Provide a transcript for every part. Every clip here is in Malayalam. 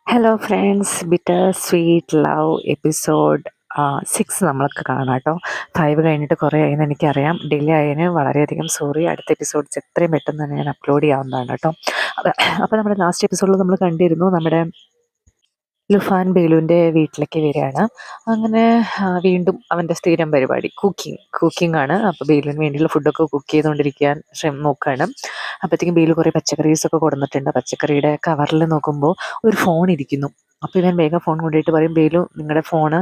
Hello friends, bitter sweet love episode 6 നമ്മൾക്ക് കാണാം കേട്ടോ. 5 കഴിഞ്ഞിട്ട് കുറേ ആയെന്ന് എനിക്കറിയാം. ഡിലേ ആയതിന് വളരെയധികം സോറി. അടുത്ത എപ്പിസോഡ്സ് എത്രയും പെട്ടെന്ന് തന്നെ ഞാൻ അപ്ലോഡ് ചെയ്യാവുന്നതാണ് കേട്ടോ. അപ്പോൾ നമ്മുടെ ലാസ്റ്റ് എപ്പിസോഡിൽ നമ്മൾ കണ്ടിരുന്നു നമ്മുടെ ലുഫാൻ ബേലുവിൻ്റെ വീട്ടിലേക്ക് വരികയാണ്. അങ്ങനെ വീണ്ടും അവൻ്റെ സ്ഥിരം പരിപാടി കുക്കിംഗ് ആണ്. അപ്പോൾ ബേലുവിന് വേണ്ടിയുള്ള ഫുഡൊക്കെ കുക്ക് ചെയ്തുകൊണ്ടിരിക്കാൻ നോക്കുകയാണ്. അപ്പോഴത്തേക്കും ബേലു കുറേ പച്ചക്കറീസൊക്കെ കൊടുത്തിട്ടുണ്ട്. പച്ചക്കറിയുടെ കവറിൽ നോക്കുമ്പോൾ ഒരു ഫോൺ ഇരിക്കുന്നു. അപ്പോൾ ഇവൻ വേഗം ഫോൺ കൊണ്ടുപോയിട്ട് പറയും, ബേലു നിങ്ങളുടെ ഫോണ്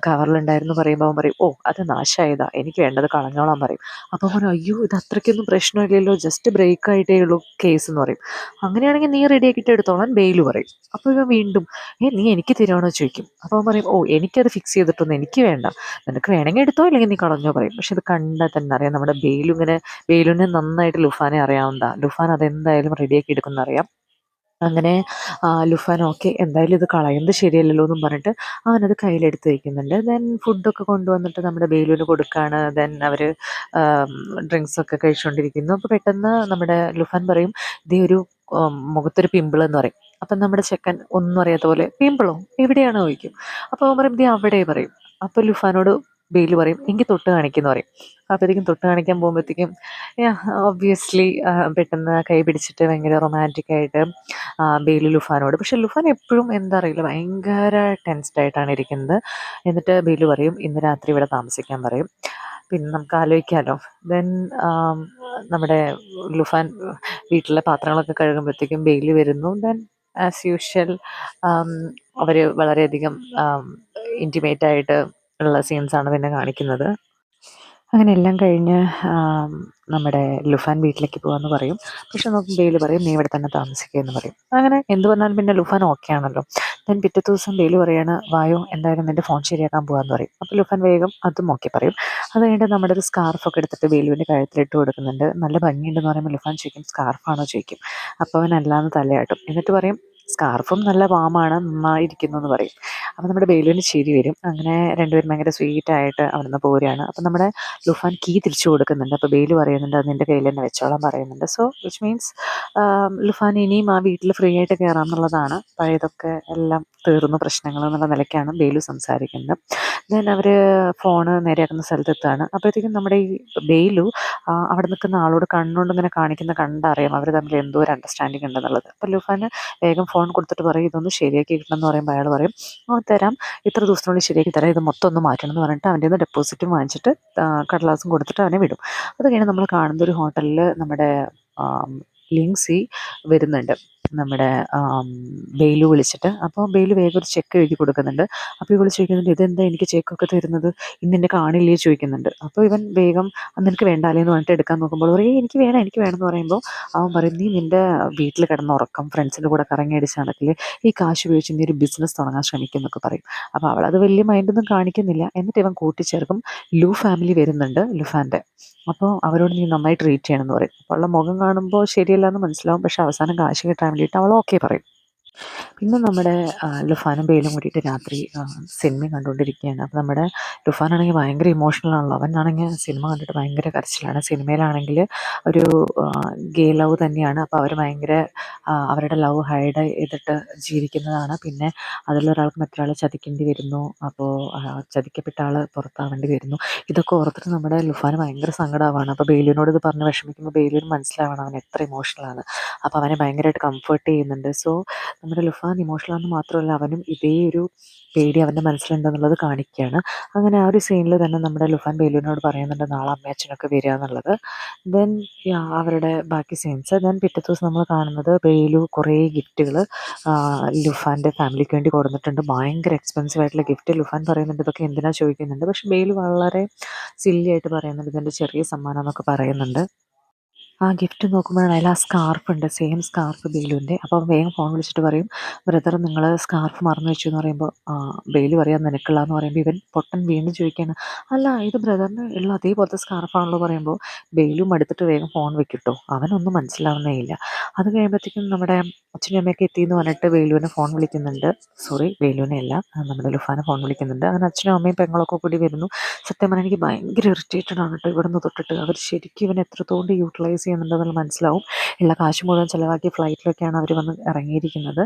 കവറിലുണ്ടായിരുന്നു പറയുമ്പോൾ അവൻ പറയും, ഓ അത് നാശമായതാ, എനിക്ക് വേണ്ടത് കളഞ്ഞോളാൻ പറയും. അപ്പോൾ പറയും, അയ്യോ ഇത് അത്രയ്ക്കൊന്നും പ്രശ്നമില്ലല്ലോ, ജസ്റ്റ് ബ്രേക്ക് ആയിട്ടേ ഉള്ളൂ കേസ് എന്ന് പറയും. അങ്ങനെയാണെങ്കിൽ നീ റെഡിയാക്കിയിട്ട് എടുത്തോളാൻ ബേലു പറയും. അപ്പോൾ ഇവൻ വീണ്ടും നീ എനിക്ക് തരുവാണോ ചോദിക്കും. അപ്പോൾ അവൻ പറയും, ഓ എനിക്കത് ഫിക്സ് ചെയ്തിട്ടൊന്നും എനിക്ക് വേണ്ട, നിനക്ക് വേണമെങ്കിൽ എടുത്തോ ഇല്ലെങ്കിൽ നീ കളഞ്ഞോ പറയും. പക്ഷെ ഇത് കണ്ടാൽ തന്നെ അറിയാം നമ്മുടെ ബേലുവിനെ നന്നായിട്ട് ലുഫാനെ അറിയാവുന്നതാണ്. ലുഫാൻ അതെന്തായാലും റെഡിയാക്കി എടുക്കുന്നറിയാം. അങ്ങനെ ലുഫാൻ ഓക്കെ എന്തായാലും ഇത് കളയുന്നത് ശരിയല്ലല്ലോ എന്നും പറഞ്ഞിട്ട് അവനത് കയ്യിലെടുത്ത് വയ്ക്കുന്നുണ്ട്. ദെൻ ഫുഡൊക്കെ കൊണ്ടുവന്നിട്ട് നമ്മുടെ ബേലുവിന് കൊടുക്കുകയാണ്. ദെൻ അവർ ഡ്രിങ്ക്സൊക്കെ കഴിച്ചുകൊണ്ടിരിക്കുന്നു. അപ്പോൾ പെട്ടെന്ന് നമ്മുടെ ലുഫാൻ പറയും, ഇതേ ഒരു മുഖത്തൊരു പിമ്പിൾ എന്ന് പറയും. അപ്പം നമ്മുടെ ചെക്കൻ ഒന്നും അറിയാത്ത പോലെ, പിമ്പിളോ എവിടെയാണോ ചോദിക്കും. അപ്പോൾ അവൻ പറയും, ദേ അവിടെ പറയും. അപ്പോൾ ലുഫാനോട് ബേലു പറയും, എനിക്ക് തൊട്ട് കാണിക്കുന്നു പറയും. അപ്പോഴത്തേക്കും തൊട്ട് കാണിക്കാൻ പോകുമ്പോഴത്തേക്കും ഒബ്വിയസ്ലി പെട്ടെന്ന് കൈ പിടിച്ചിട്ട് ഭയങ്കര റൊമാൻറ്റിക്കായിട്ട് ബേലു ലുഫാനോട്, പക്ഷെ ലുഫാൻ എപ്പോഴും എന്താ അറിയില്ല ഭയങ്കര ടെൻസ്ഡ് ആയിട്ടാണ് ഇരിക്കുന്നത്. എന്നിട്ട് ബേലു പറയും, ഇന്ന് രാത്രി ഇവിടെ താമസിക്കാൻ പറയും. പിന്നെ നമുക്ക് ആലോചിക്കാമല്ലോ. ദെൻ നമ്മുടെ ലുഫാൻ വീട്ടിലെ പാത്രങ്ങളൊക്കെ കഴുകുമ്പോഴത്തേക്കും ബേലു വരുന്നു. ദെൻ ആസ് യൂഷ്വൽ അവർ വളരെയധികം ഇൻറ്റിമേറ്റായിട്ട് ഉള്ള സീൻസാണ് പിന്നെ കാണിക്കുന്നത്. അങ്ങനെ എല്ലാം കഴിഞ്ഞ് നമ്മുടെ ലുഫാൻ വീട്ടിലേക്ക് പോകാമെന്ന് പറയും. പക്ഷെ നോക്കും ബേലു പറയും, നീ ഇവിടെ തന്നെ താമസിക്കുക എന്ന് പറയും. അങ്ങനെ എന്ത് പറഞ്ഞാലും പിന്നെ ലുഫാൻ ഓക്കെ ആണല്ലോ. ഞാൻ പിറ്റത്തെ ദിവസം ബേലു പറയാണ്, വായോ എന്തായാലും നിൻ്റെ ഫോൺ ശരിയാക്കാൻ പോകാമെന്ന് പറയും. അപ്പോൾ ലുഫാൻ വേഗം അതും ഓക്കെ പറയും. അത് കഴിഞ്ഞിട്ട് നമ്മുടെ ഒരു സ്കാർഫൊക്കെ എടുത്തിട്ട് ബേലുവിൻ്റെ കഴുത്തിലിട്ട് കൊടുക്കുന്നുണ്ട്. നല്ല ഭംഗിയുണ്ടെന്ന് പറയുമ്പോൾ ലുഫാൻ ചോദിക്കും, സ്കാർഫാണോ ചോദിക്കും. അപ്പോൾ അവൻ അല്ലാന്ന് തലയാട്ടും. എന്നിട്ട് പറയും, സ്കാർഫും നല്ല വാമാണ്, നന്നായിരിക്കുന്നു എന്ന് പറയും. അപ്പോൾ നമ്മുടെ ബേലുവിന് ചിരി വരും. അങ്ങനെ രണ്ടുപേരും ഭയങ്കര സ്വീറ്റായിട്ട് അവിടുന്ന് പോരുകയാണ്. അപ്പം നമ്മുടെ ലുഫാൻ കീ തിരിച്ചു കൊടുക്കുന്നുണ്ട്. അപ്പോൾ ബേലു പറയുന്നുണ്ട്, അത് നിൻ്റെ കയ്യിൽ തന്നെ വെച്ചോളാൻ പറയുന്നുണ്ട്. സോ വിച്ച് മീൻസ് ലുഫാൻ ഇനിയും ആ വീട്ടിൽ ഫ്രീ ആയിട്ട് കയറാം എന്നുള്ളതാണ്. പഴയതൊക്കെ എല്ലാം തീർന്നു പ്രശ്നങ്ങൾ എന്നുള്ള നിലയ്ക്കാണ് ബേലു സംസാരിക്കുന്നത്. ദെൻ അവർ ഫോണ് നേരെയാക്കുന്ന സ്ഥലത്തെത്താണ്. അപ്പോഴത്തേക്കും നമ്മുടെ ഈ ബേലു അവിടെ നിൽക്കുന്ന ആളോട് കണ്ണുകൊണ്ട് ഇങ്ങനെ കണ്ടറിയാം അവർ തമ്മിൽ എന്തോ ഒരു അണ്ടർസ്റ്റാൻഡിങ് ഉണ്ടെന്നുള്ളത്. അപ്പോൾ ലുഫാന് വേഗം ഫോൺ കൊടുത്തിട്ട് പറയും, ഇതൊന്ന് ശരിയാക്കി കിട്ടണം എന്ന് പറയുമ്പോൾ അയാൾ പറയും, തരാം, ഇത്ര ദിവസത്തിനുള്ളിൽ ശരിയാക്കി തരാം, ഇത് മൊത്തം ഒന്ന് മാറ്റണം എന്ന് പറഞ്ഞിട്ട് അവൻ്റെ നിന്ന് ഡെപ്പോസിറ്റും വാങ്ങിച്ചിട്ട് കടലാസും കൊടുത്തിട്ട് അവനെ വിടും. അത് കഴിഞ്ഞ് നമ്മൾ കാണുന്ന ഒരു ഹോട്ടലിൽ നമ്മുടെ ലിൻസി വരുന്നുണ്ട് നമ്മുടെ ബേലു വിളിച്ചിട്ട്. അപ്പോൾ ബേലു വേഗം ഒരു ചെക്ക് എഴുതി കൊടുക്കുന്നുണ്ട്. അപ്പോൾ ഇവൾ ചോദിക്കുന്നുണ്ട്, ഇതെന്താ എനിക്ക് ചെക്കൊക്കെ തരുന്നത്, ഇന്ന് എന്നെ കാണില്ലേ ചോദിക്കുന്നുണ്ട്. അപ്പോൾ ഇവൻ വേഗം നിനക്ക് വേണ്ടാലേ എന്ന് പറഞ്ഞിട്ട് എടുക്കാൻ നോക്കുമ്പോൾ പറയും, എനിക്ക് വേണം എന്ന് പറയുമ്പോൾ അവൻ പറയും, നീ നിൻ്റെ വീട്ടിൽ കിടന്ന് ഉറക്കം, ഫ്രണ്ട്സിൻ്റെ കൂടെ കറങ്ങി അടിച്ച് നടക്കില്ലേ, ഈ കാശ് ഉപയോഗിച്ച് നീ ഒരു ബിസിനസ് തുടങ്ങാൻ ശ്രമിക്കും എന്നൊക്കെ പറയും. അപ്പോൾ അവളത് വലിയ മൈൻഡൊന്നും കാണിക്കുന്നില്ല. എന്നിട്ട് ഇവൻ കൂട്ടിച്ചേർക്കും, ലു ഫാമിലി വരുന്നുണ്ട് ലുഫാൻ്റെ, അപ്പോൾ അവരോട് നീ നന്നായി ട്രീറ്റ് ചെയ്യണമെന്ന് പറയും. അപ്പോൾ അവളുടെ മുഖം കാണുമ്പോൾ ശരിയല്ല എന്ന് മനസ്സിലാവും. പക്ഷേ അവസാനം കാശ് കിട്ടാൻ വേണ്ടിയിട്ട് അവൾ ഓക്കെ പറയും. പിന്നെ നമ്മുടെ ലുഫാനും ബേലും കൂടിയിട്ട് രാത്രി സിനിമ കണ്ടുകൊണ്ടിരിക്കുകയാണ്. അപ്പോൾ നമ്മുടെ ലുഫാനാണെങ്കിൽ ഭയങ്കര ഇമോഷണൽ ആണല്ലോ. അവനാണെങ്കിൽ സിനിമ കണ്ടിട്ട് ഭയങ്കര കരച്ചിലാണ്. സിനിമയിലാണെങ്കിൽ ഒരു ഗേ ലവ് തന്നെയാണ്. അപ്പോൾ അവർ ഭയങ്കര അവരുടെ ലവ് ഹൈഡ് ചെയ്തിട്ട് ജീവിക്കുന്നതാണ്. പിന്നെ അതിലൊരാൾക്ക് മറ്റൊരാളെ ചതിക്കേണ്ടി വരുന്നു. അപ്പോൾ ചതിക്കപ്പെട്ട ആൾ പുറത്താവേണ്ടി വരുന്നു. ഇതൊക്കെ ഓർത്തിട്ട് നമ്മുടെ ലുഫാന് ഭയങ്കര സങ്കടമാവാണ്. അപ്പോൾ ബേലുവിനോട് ഇത് പറഞ്ഞ് വിഷമിക്കുമ്പോൾ ബേലുവിന് മനസ്സിലാവണം അവൻ എത്ര ഇമോഷണലാണ്. അപ്പോൾ അവനെ ഭയങ്കരമായിട്ട് കംഫേർട്ട് ചെയ്യുന്നുണ്ട്. സോ നമ്മുടെ ലുഫാൻ ഇമോഷണലാണെന്ന് മാത്രമല്ല, അവനും ഇതേ ഒരു പേടി അവൻ്റെ മനസ്സിലുണ്ടെന്നുള്ളത് കാണിക്കുകയാണ്. അങ്ങനെ ആ ഒരു സീനിൽ തന്നെ നമ്മുടെ ലുഫാൻ ബേലുവിനോട് പറയുന്നുണ്ട്, നാളെ അമ്മയും അച്ഛനൊക്കെ വരിക എന്നുള്ളത്. ദെൻ അവരുടെ ബാക്കി സീൻസ്. ദെൻ പിറ്റത്തെ ദിവസം നമ്മൾ കാണുന്നത് ബേലു കുറേ ഗിഫ്റ്റുകൾ ലുഫാൻ്റെ ഫാമിലിക്ക് വേണ്ടി കൊടുത്തിട്ടുണ്ട്. ഭയങ്കര എക്സ്പെൻസീവ് ആയിട്ടുള്ള ഗിഫ്റ്റ്. ലുഫാൻ പറയുന്നുണ്ട്, ഇതൊക്കെ എന്തിനാ ചോദിക്കുന്നുണ്ട്. പക്ഷേ ബേലു വളരെ സില്ലി ആയിട്ട് പറയുന്നുണ്ട്, ഇതെൻ്റെ ചെറിയ സമ്മാനം എന്നൊക്കെ പറയുന്നുണ്ട്. ആ ഗിഫ്റ്റ് നോക്കുമ്പോഴാണ് അതിൽ ആ സ്കാർഫുണ്ട്, സെയിം സ്കാർഫ് ബേലുവിൻ്റെ. അപ്പോൾ അവൻ വേഗം ഫോൺ വിളിച്ചിട്ട് പറയും, ബ്രദർ നിങ്ങൾ സ്കാർഫ് മറന്നു വെച്ചു എന്ന് പറയുമ്പോൾ ബേലു പറയാം നിനക്കുള്ളതെന്ന് പറയുമ്പോൾ ഇവൻ പൊട്ടൻ വീണ്ടും ചോദിക്കുകയാണ്, അല്ല ഇത് ബ്രദറിന് ഉള്ള അതേപോലത്തെ സ്കാർഫാണല്ലോ പറയുമ്പോൾ ബേലു മടുത്തിട്ട് വേഗം ഫോൺ വെക്കിട്ടോ. അവനൊന്നും മനസ്സിലാവുന്നേ ഇല്ല. അത് കഴിയുമ്പോഴത്തേക്കും നമ്മുടെ അച്ഛനും അമ്മയൊക്കെ എത്തിയെന്ന് പറഞ്ഞിട്ട് ബേലുവിനെ ഫോൺ വിളിക്കുന്നുണ്ട്. സോറി, ബേലുവിനെ അല്ല, നമ്മുടെ ലുഫാനെ ഫോൺ വിളിക്കുന്നുണ്ട്. അങ്ങനെ അച്ഛനും അമ്മയും പെങ്ങളൊക്കെ കൂടി വരുന്നു. സത്യം പറഞ്ഞാൽ എനിക്ക് ഭയങ്കര ഇറിറ്റേറ്റഡ് ആണ് കേട്ടോ. ഇവിടെ നിന്ന് തൊട്ടിട്ട് അവർ ശരിക്കും ഇവൻ എത്രത്തോണ്ട് യൂട്ടിലൈസ് ചെയ്യുന്നുണ്ടെന്നുള്ള മനസ്സിലാവും. ഉള്ള കാശ് മുഴുവൻ ചിലവാക്കി ഫ്ലൈറ്റിലൊക്കെയാണ് അവർ വന്ന് ഇറങ്ങിയിരിക്കുന്നത്.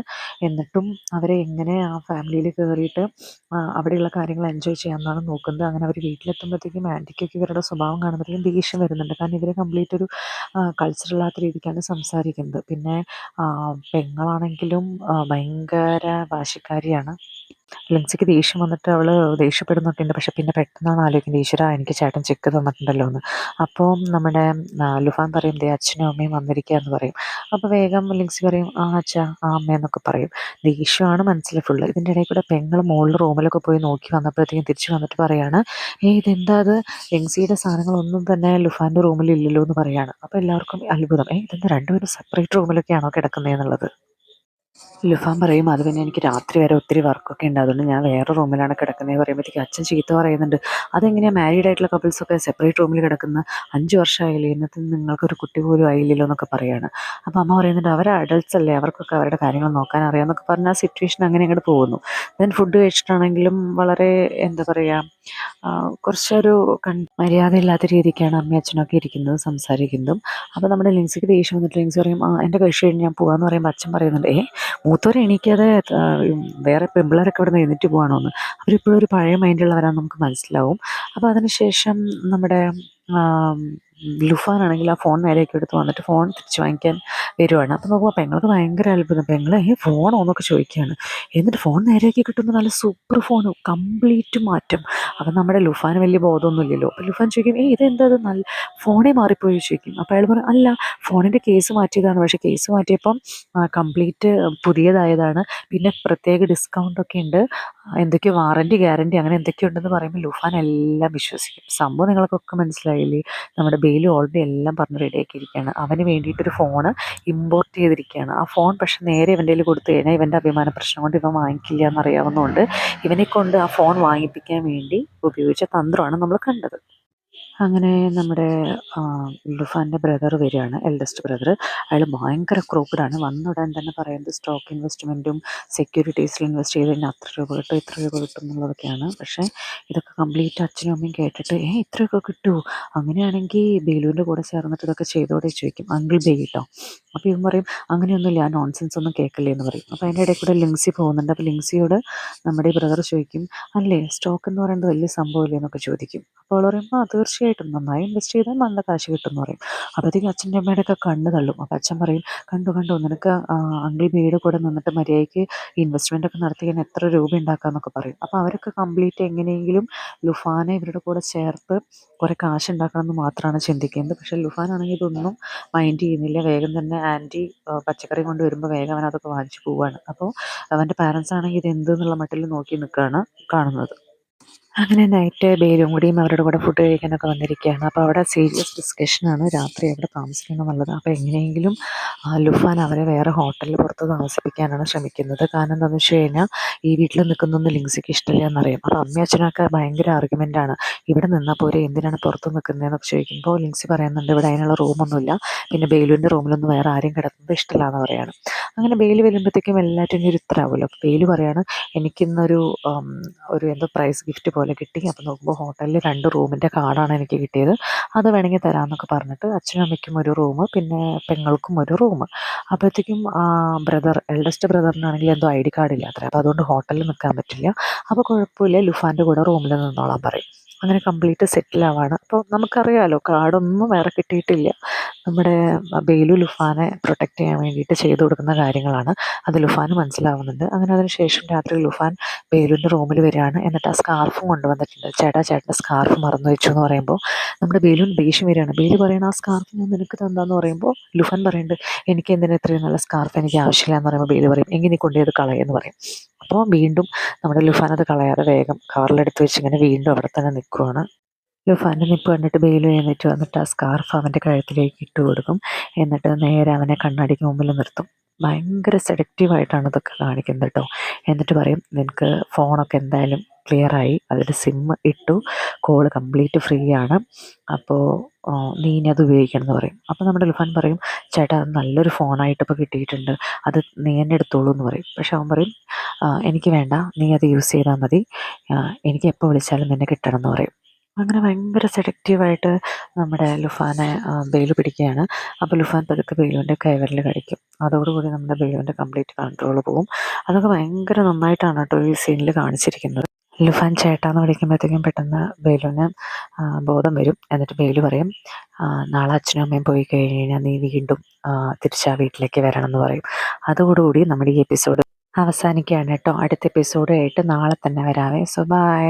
എന്നിട്ടും അവരെ എങ്ങനെ ആ ഫാമിലിയിൽ കയറിയിട്ട് അവിടെയുള്ള കാര്യങ്ങൾ എൻജോയ് ചെയ്യാമെന്നാണ് നോക്കുന്നത്. അങ്ങനെ അവർ വീട്ടിലെത്തുമ്പോഴത്തേക്കും ആൻറ്റിക്കൊക്കെ ഇവരുടെ സ്വഭാവം കാണുമ്പോഴത്തേക്കും ദേഷ്യം വരുന്നുണ്ട്. കാരണം ഇവർ കംപ്ലീറ്റ് ഒരു കൾച്ചറല്ലാത്ത രീതിക്കാണ് സംസാരിക്കുന്നത്. പിന്നെ പെങ്ങളാണെങ്കിലും ഭയങ്കര വാശിക്കാരിയാണ്. ലിൻസിക്ക് ദേഷ്യം വന്നിട്ട് അവൾ ദേഷ്യപ്പെടുന്നൊക്കെ ഉണ്ട്. പക്ഷെ പിന്നെ പെട്ടെന്നാണ് ആലോചിക്കുന്നത്, ഈശ്വരാ എനിക്ക് ചേട്ടൻ ചെക്ക് തന്നിട്ടുണ്ടല്ലോ എന്ന്. അപ്പോൾ നമ്മുടെ ലുഫാൻ പറയും, ദേ അച്ഛനും അമ്മയും വന്നിരിക്കുക എന്ന് പറയും. അപ്പോൾ വേഗം ലിൻസി പറയും, ആ അച്ഛാ ആ അമ്മയെന്നൊക്കെ പറയും. ദേഷ്യമാണ് മനസ്സിൽ ഫുള്ള്. ഇതിൻ്റെ ഇടയിൽ കൂടെ പെങ്ങൾ മുകളിൽ റൂമിലൊക്കെ പോയി നോക്കി വന്നപ്പോഴത്തേക്കും തിരിച്ച് വന്നിട്ട് പറയാണ്, ഇതെന്താ അത്, ലിൻസിയുടെ സാധനങ്ങളൊന്നും തന്നെ ലുഫാൻ്റെ റൂമിലില്ലല്ലോ എന്ന് പറയാണ്. അപ്പോൾ എല്ലാവർക്കും അത്ഭുതം, ഇതെന്താ രണ്ടുപേരും സെപ്പറേറ്റ് റൂമിലൊക്കെയാണോ കിടക്കുന്നതെന്നുള്ളത്. ലുഫാൻ പറയും, അത് പിന്നെ എനിക്ക് രാത്രി വരെ ഒത്തിരി വർക്കൊക്കെ ഉണ്ട്, അതുകൊണ്ട് ഞാൻ വേറെ റൂമിലാണ് കിടക്കുന്നത് പറയുമ്പോഴത്തേക്ക് അച്ഛൻ ചീത്ത പറയുന്നുണ്ട്. അതെങ്ങനെയാണ് മാരീഡ് ആയിട്ടുള്ള കപ്പിൾസൊക്കെ സെപ്പറേറ്റ് റൂമിൽ കിടക്കുന്ന, 5 വർഷമായില്ലേ, ഇന്നത്തെ നിങ്ങൾക്കൊരു കുട്ടി പോലും ആയില്ലല്ലോ എന്നൊക്കെ പറയാണ്. അപ്പോൾ അമ്മ പറയുന്നുണ്ട്, അവർ അഡൾട്ട്സ് അല്ലേ, അവർക്കൊക്കെ അവരുടെ കാര്യങ്ങൾ നോക്കാൻ അറിയാമെന്നൊക്കെ പറഞ്ഞാൽ ആ സിറ്റുവേഷൻ അങ്ങനെ അങ്ങോട്ട് പോകുന്നു. ദെൻ ഫുഡ് കഴിച്ചിട്ടാണെങ്കിലും വളരെ എന്താ പറയുക, കുറച്ചൊരു മര്യാദയില്ലാത്ത രീതിക്കാണ് അമ്മയും അച്ഛനൊക്കെ ഇരിക്കുന്നതും സംസാരിക്കുന്നതും. അപ്പോൾ നമ്മുടെ ലിൻസിക്ക് ദേഷ്യം വന്നിട്ട് ലിൻസി പറയും, എൻ്റെ കഴിച്ച് കഴിഞ്ഞ് ഞാൻ പോകാമെന്ന് പറയുമ്പോൾ അച്ഛൻ പറയുന്നുണ്ട്, മൂത്തവരെ എണീക്കാതെ വേറെ പെമ്പിള്ളേരൊക്കെ ഇവിടെ നിന്ന് എഴുന്നേറ്റ് പോകണോ എന്ന്. അവരിപ്പോഴും ഒരു പഴയ മൈൻഡുള്ളവരാണെന്ന് നമുക്ക് മനസ്സിലാവും. അപ്പോൾ അതിനുശേഷം നമ്മുടെ ലുഫാനാണെങ്കിൽ ആ ഫോൺ നേരെയൊക്കെ എടുത്ത് വന്നിട്ട് ഫോൺ തിരിച്ച് വാങ്ങിക്കാൻ വരുവാണ്. അപ്പോൾ നോക്കുമ്പോൾ പെങ്ങൾക്ക് ഭയങ്കര അത്ഭുതം, പെങ്ങളെ ഫോണോ എന്നൊക്കെ ചോദിക്കുകയാണ്. എന്നിട്ട് ഫോൺ നേരെയാക്കി കിട്ടുമ്പോൾ നല്ല സൂപ്പർ ഫോൺ, കംപ്ലീറ്റ് മാറ്റം. അപ്പം നമ്മുടെ ലുഫാന് വലിയ ബോധമൊന്നുമില്ലല്ലോ. അപ്പോൾ ലുഫാൻ ചോദിക്കും, ഇതെന്താ അത്, നല്ല ഫോണേ മാറിപ്പോയി ചോദിക്കും. അപ്പോൾ അയാൾ പറയും, അല്ല ഫോണിൻ്റെ കേസ് മാറ്റിയതാണ്, പക്ഷേ കേസ് മാറ്റിയപ്പം കംപ്ലീറ്റ് പുതിയതായതാണ്, പിന്നെ പ്രത്യേക ഡിസ്കൗണ്ടൊക്കെ ഉണ്ട്, എന്തൊക്കെയോ വാറൻറ്റി ഗ്യാരൻറ്റി അങ്ങനെ എന്തൊക്കെയോ ഉണ്ടെന്ന് പറയുമ്പോൾ ലുഫാൻ എല്ലാം വിശ്വസിക്കും. സംഭവം നിങ്ങൾക്കൊക്കെ മനസ്സിലായില്ലേ, നമ്മുടെ ബെയിലു ഓൾറെഡി എല്ലാം പറഞ്ഞ് റെഡിയാക്കിയിരിക്കുകയാണ്. അവന് വേണ്ടിയിട്ടൊരു ഫോണ് ഇമ്പോർട്ട് ചെയ്തിരിക്കുകയാണ്. ആ ഫോൺ പക്ഷേ നേരെ ഇവൻ്റെ കയ്യിൽ കൊടുത്തു കഴിഞ്ഞാൽ ഇവൻ്റെ അഭിമാന പ്രശ്നം കൊണ്ട് ഇവൻ വാങ്ങിക്കില്ല എന്നറിയാവുന്നതുകൊണ്ട് ഇവനെ കൊണ്ട് ആ ഫോൺ വാങ്ങിപ്പിക്കാൻ വേണ്ടി ഉപയോഗിച്ച തന്ത്രമാണ് നമ്മൾ കണ്ടത്. അങ്ങനെ നമ്മുടെ ലുഫാൻ്റെ ബ്രദർ വരികയാണ്, എൽഡസ്റ്റ് ബ്രദർ. അയാൾ ഭയങ്കര ക്രൂക്കഡാണ്. വന്ന ഉടൻ തന്നെ പറയുന്നത് സ്റ്റോക്ക് ഇൻവെസ്റ്റ്മെൻറ്റും സെക്യൂരിറ്റീസിൽ ഇൻവെസ്റ്റ് ചെയ്ത് കഴിഞ്ഞാൽ അത്ര രൂപ കിട്ടും, ഇത്ര രൂപ കിട്ടും എന്നുള്ളതൊക്കെയാണ്. പക്ഷേ ഇതൊക്കെ കംപ്ലീറ്റ് അച്ഛനും അമ്മയും കേട്ടിട്ട്, ഇത്രയൊക്കെ കിട്ടുമോ, അങ്ങനെയാണെങ്കിൽ ബേലുവിൻ്റെ കൂടെ ചേർന്നിട്ട് ഇതൊക്കെ ചെയ്തോടെ ചോദിക്കും, അങ്കിൾ ബേ കേട്ടോ. അപ്പോൾ ഇവൻ പറയും, അങ്ങനെയൊന്നുമില്ല, ആ നോൺസെൻസ് ഒന്നും കേൾക്കില്ലേ എന്ന് പറയും. അപ്പോൾ അതിൻ്റെ ഇടയിൽ കൂടെ ലിൻസി പോകുന്നുണ്ട്. അപ്പോൾ ലിൻസിയോട് നമ്മുടെ ഈ ബ്രദർ ചോദിക്കും, അല്ലേ സ്റ്റോക്ക് എന്ന് പറയുന്നത് വലിയ സംഭവമില്ലേ എന്നൊക്കെ ചോദിക്കും. അപ്പോൾ അവൾ പറയും, തീർച്ചയായിട്ടും നന്നായി ഇൻവെസ്റ്റ് ചെയ്താൽ നല്ല കാശ് കിട്ടും എന്ന് പറയും. അപ്പോഴത്തേക്കും അച്ഛൻ്റെ അമ്മയുടെ ഒക്കെ കണ്ണ് തള്ളും. അപ്പോൾ അച്ഛൻ പറയും, കണ്ടു നിനക്ക് അങ്കിൾ ബിയുടെ കൂടെ നിന്നിട്ട് മര്യാദയ്ക്ക് ഇൻവെസ്റ്റ്മെൻ്റ് ഒക്കെ നടത്തി കഴിഞ്ഞാൽ എത്ര രൂപ ഉണ്ടാക്കാമെന്നൊക്കെ പറയും. അപ്പോൾ അവരൊക്കെ കംപ്ലീറ്റ് എങ്ങനെയെങ്കിലും ലുഫാനെ ഇവരുടെ കൂടെ ചേർത്ത് കുറേ കാശ് ഉണ്ടാക്കണം എന്ന് മാത്രമാണ് ചിന്തിക്കുന്നത്. പക്ഷേ ലുഫാനാണെങ്കിൽ ഇതൊന്നും മൈൻഡ് ചെയ്യുന്നില്ല. വേഗം തന്നെ ആൻറ്റി പച്ചക്കറി കൊണ്ട് വരുമ്പോൾ വേഗം അവൻ അതൊക്കെ വാങ്ങിച്ച് പോവുകയാണ്. അപ്പോൾ അവൻ്റെ പാരൻസ് ആണെങ്കിൽ ഇത് എന്ത് എന്നുള്ള മട്ടിൽ നോക്കി നിൽക്കുകയാണ് കാണുന്നത്. അങ്ങനെ നൈറ്റ് ബേലും കൂടിയും അവരുടെ കൂടെ ഫുഡ് കഴിക്കാനൊക്കെ വന്നിരിക്കുകയാണ്. അപ്പോൾ അവിടെ സീരിയസ് ഡിസ്കഷനാണ് രാത്രി എവിടെ താമസിക്കണം എന്നുള്ളത്. അപ്പോൾ എങ്ങനെയെങ്കിലും ലുഫാൻ അവരെ വേറെ ഹോട്ടലിൽ പുറത്ത് താമസിപ്പിക്കാനാണ് ശ്രമിക്കുന്നത്. കാരണം എന്താണെന്ന് വെച്ച് കഴിഞ്ഞാൽ ഈ വീട്ടിൽ നിൽക്കുന്നൊന്നും ലിൻസിക്ക് ഇഷ്ടമില്ല എന്നറിയാം. അപ്പോൾ അമ്മയും അച്ഛനൊക്കെ ഭയങ്കര ആർഗ്യുമെൻ്റാണ്, ഇവിടെ നിന്നാൽ പോരെ എന്തിനാണ് പുറത്ത് നിൽക്കുന്നതെന്നൊക്കെ ചോദിക്കുമ്പോൾ ലിൻസി പറയുന്നുണ്ട്, ഇവിടെ അതിനുള്ള റൂമൊന്നുമില്ല, പിന്നെ ബേലുവിൻ്റെ റൂമിലൊന്നും വേറെ ആരെയും കിടക്കുന്നത് ഇഷ്ടമില്ല എന്ന് പറയാണ്. അങ്ങനെ ബെയില് വരുമ്പോഴത്തേക്കും എല്ലാറ്റിനും ഒരു ഉത്തരവാകുമല്ലോ. അപ്പോൾ ബെയില് പറയാണ്, എനിക്കിന്നൊരു എന്തോ പ്രൈസ് ഗിഫ്റ്റ് പോലെ കിട്ടി. അപ്പോൾ നോക്കുമ്പോൾ ഹോട്ടലിൽ 2 റൂമിൻ്റെ കാർഡാണ് എനിക്ക് കിട്ടിയത്, അത് വേണമെങ്കിൽ തരാമെന്നൊക്കെ പറഞ്ഞിട്ട് അച്ഛനും അമ്മയ്ക്കും ഒരു റൂം, പിന്നെ പെങ്ങൾക്കും ഒരു റൂം. അപ്പോഴത്തേക്കും എൽഡസ്റ്റ് ബ്രദറിനാണെങ്കിൽ എന്തോ ID കാർഡ് ഇല്ല അത്ര, അപ്പോൾ അതുകൊണ്ട് ഹോട്ടലിൽ നിൽക്കാൻ പറ്റില്ല. അപ്പോൾ കുഴപ്പമില്ല, ലുഫാൻ്റെ കൂടെ റൂമിൽ നിന്നോളാൻ പറയും. അങ്ങനെ കംപ്ലീറ്റ് സെറ്റിലാവാണ്. അപ്പോൾ നമുക്കറിയാമല്ലോ, കാർഡൊന്നും വേറെ കിട്ടിയിട്ടില്ല. നമ്മുടെ ബെയിലു ലുഫാനെ പ്രൊട്ടക്റ്റ് ചെയ്യാൻ വേണ്ടിയിട്ട് ചെയ്തു കൊടുക്കുന്ന കാര്യങ്ങളാണ്. അത് ലുഫാന് മനസ്സിലാവുന്നുണ്ട്. അങ്ങനെ അതിന് ശേഷം രാത്രി ലുഫാൻ ബേലുവിൻ്റെ റൂമിൽ വരികയാണ്. എന്നിട്ട് ആ സ്കാർഫും കൊണ്ടുവന്നിട്ടുണ്ട്. ചേട്ടൻ്റെ സ്കാർഫ് മറന്നു വെച്ചു എന്ന് പറയുമ്പോൾ നമ്മുടെ ബേലുവിന് ദേഷ്യം വരികയാണ്. ബേലു പറയണം, ആ സ്കാർഫ് ഞാൻ നിനക്ക് തന്നാന്ന് പറയുമ്പോൾ ലുഫാൻ പറയുന്നുണ്ട്, എനിക്ക് എന്തിനാ ഇത്രയും നല്ല സ്കാർഫ്, എനിക്ക് ആവശ്യമില്ല എന്ന് പറയുമ്പോൾ ബേലു പറയും, എങ്കിൽ നീ കൊണ്ടുപോയത് കളയെന്ന് പറയും. അപ്പോൾ വീണ്ടും നമ്മുടെ ലുഫാൻ അത് കളയാതെ വേഗം കവറിലെടുത്ത് വെച്ച് ഇങ്ങനെ വീണ്ടും അവിടെ തന്നെ നിൽക്കുവാണ്. ലുഫാൻ്റെ നിൽപ്പ് കണ്ടിട്ട് ബെയിലു എഴുന്നേറ്റ് വന്നിട്ട് ആ സ്കാർഫ് അവൻ്റെ കഴുത്തിലേക്ക് ഇട്ട് കൊടുക്കും. എന്നിട്ട് നേരെ അവനെ കണ്ണാടിക്ക് മുമ്പിൽ നിർത്തും. ഭയങ്കര സെഡക്റ്റീവായിട്ടാണ് ഇതൊക്കെ കാണിക്കുന്നത് കേട്ടോ. എന്നിട്ട് പറയും, നിനക്ക് ഫോണൊക്കെ എന്തായാലും ക്ലിയറായി, അതിൽ സിം ഇട്ടു, കോള് കംപ്ലീറ്റ് ഫ്രീ ആണ്, അപ്പോൾ നീ ഇനി അത് ഉപയോഗിക്കണം എന്ന് പറയും. അപ്പോൾ നമ്മുടെ ലുഫാൻ പറയും, ചേട്ടാ അത് നല്ലൊരു ഫോണായിട്ട് ഇപ്പോൾ കിട്ടിയിട്ടുണ്ട്, അത് നീ തന്നെ എടുത്തോളൂ എന്ന് പറയും. പക്ഷെ അവൻ പറയും, എനിക്ക് വേണ്ട, നീ അത് യൂസ് ചെയ്താൽ മതി, എനിക്ക് എപ്പോൾ വിളിച്ചാലും നിന്നെ കിട്ടണം എന്ന് പറയും. അങ്ങനെ ഭയങ്കര സെഡക്റ്റീവായിട്ട് നമ്മുടെ ലുഫാനെ ബെയില് പിടിക്കുകയാണ്. അപ്പോൾ ലുഫാൻ പതുക്കെ ബെയിലുവിൻ്റെ കൈവിരൽ കടിക്കും. അതോടുകൂടി നമ്മുടെ ബെയിലുവിൻ്റെ കംപ്ലീറ്റ് കൺട്രോൾ പോവും. അതൊക്കെ ഭയങ്കര നന്നായിട്ടാണ് കേട്ടോ ഈ സീനിൽ കാണിച്ചിരിക്കുന്നത്. ലുഫാൻ ചേട്ടാന്ന് വിളിക്കുമ്പോഴത്തേക്കും പെട്ടെന്ന് ബെയിലുവിന് ബോധം വരും. എന്നിട്ട് ബെയില് പറയും, നാളെ അച്ഛനും അമ്മയും പോയി കഴിഞ്ഞാൽ നീ വീണ്ടും തിരിച്ച് ആ വീട്ടിലേക്ക് വരണം എന്ന് പറയും. അതോടുകൂടി നമ്മുടെ ഈ എപ്പിസോഡ് അവസാനിക്കുകയാണ് കേട്ടോ. അടുത്ത എപ്പിസോഡായിട്ട് നാളെ തന്നെ വരാവേ. So by.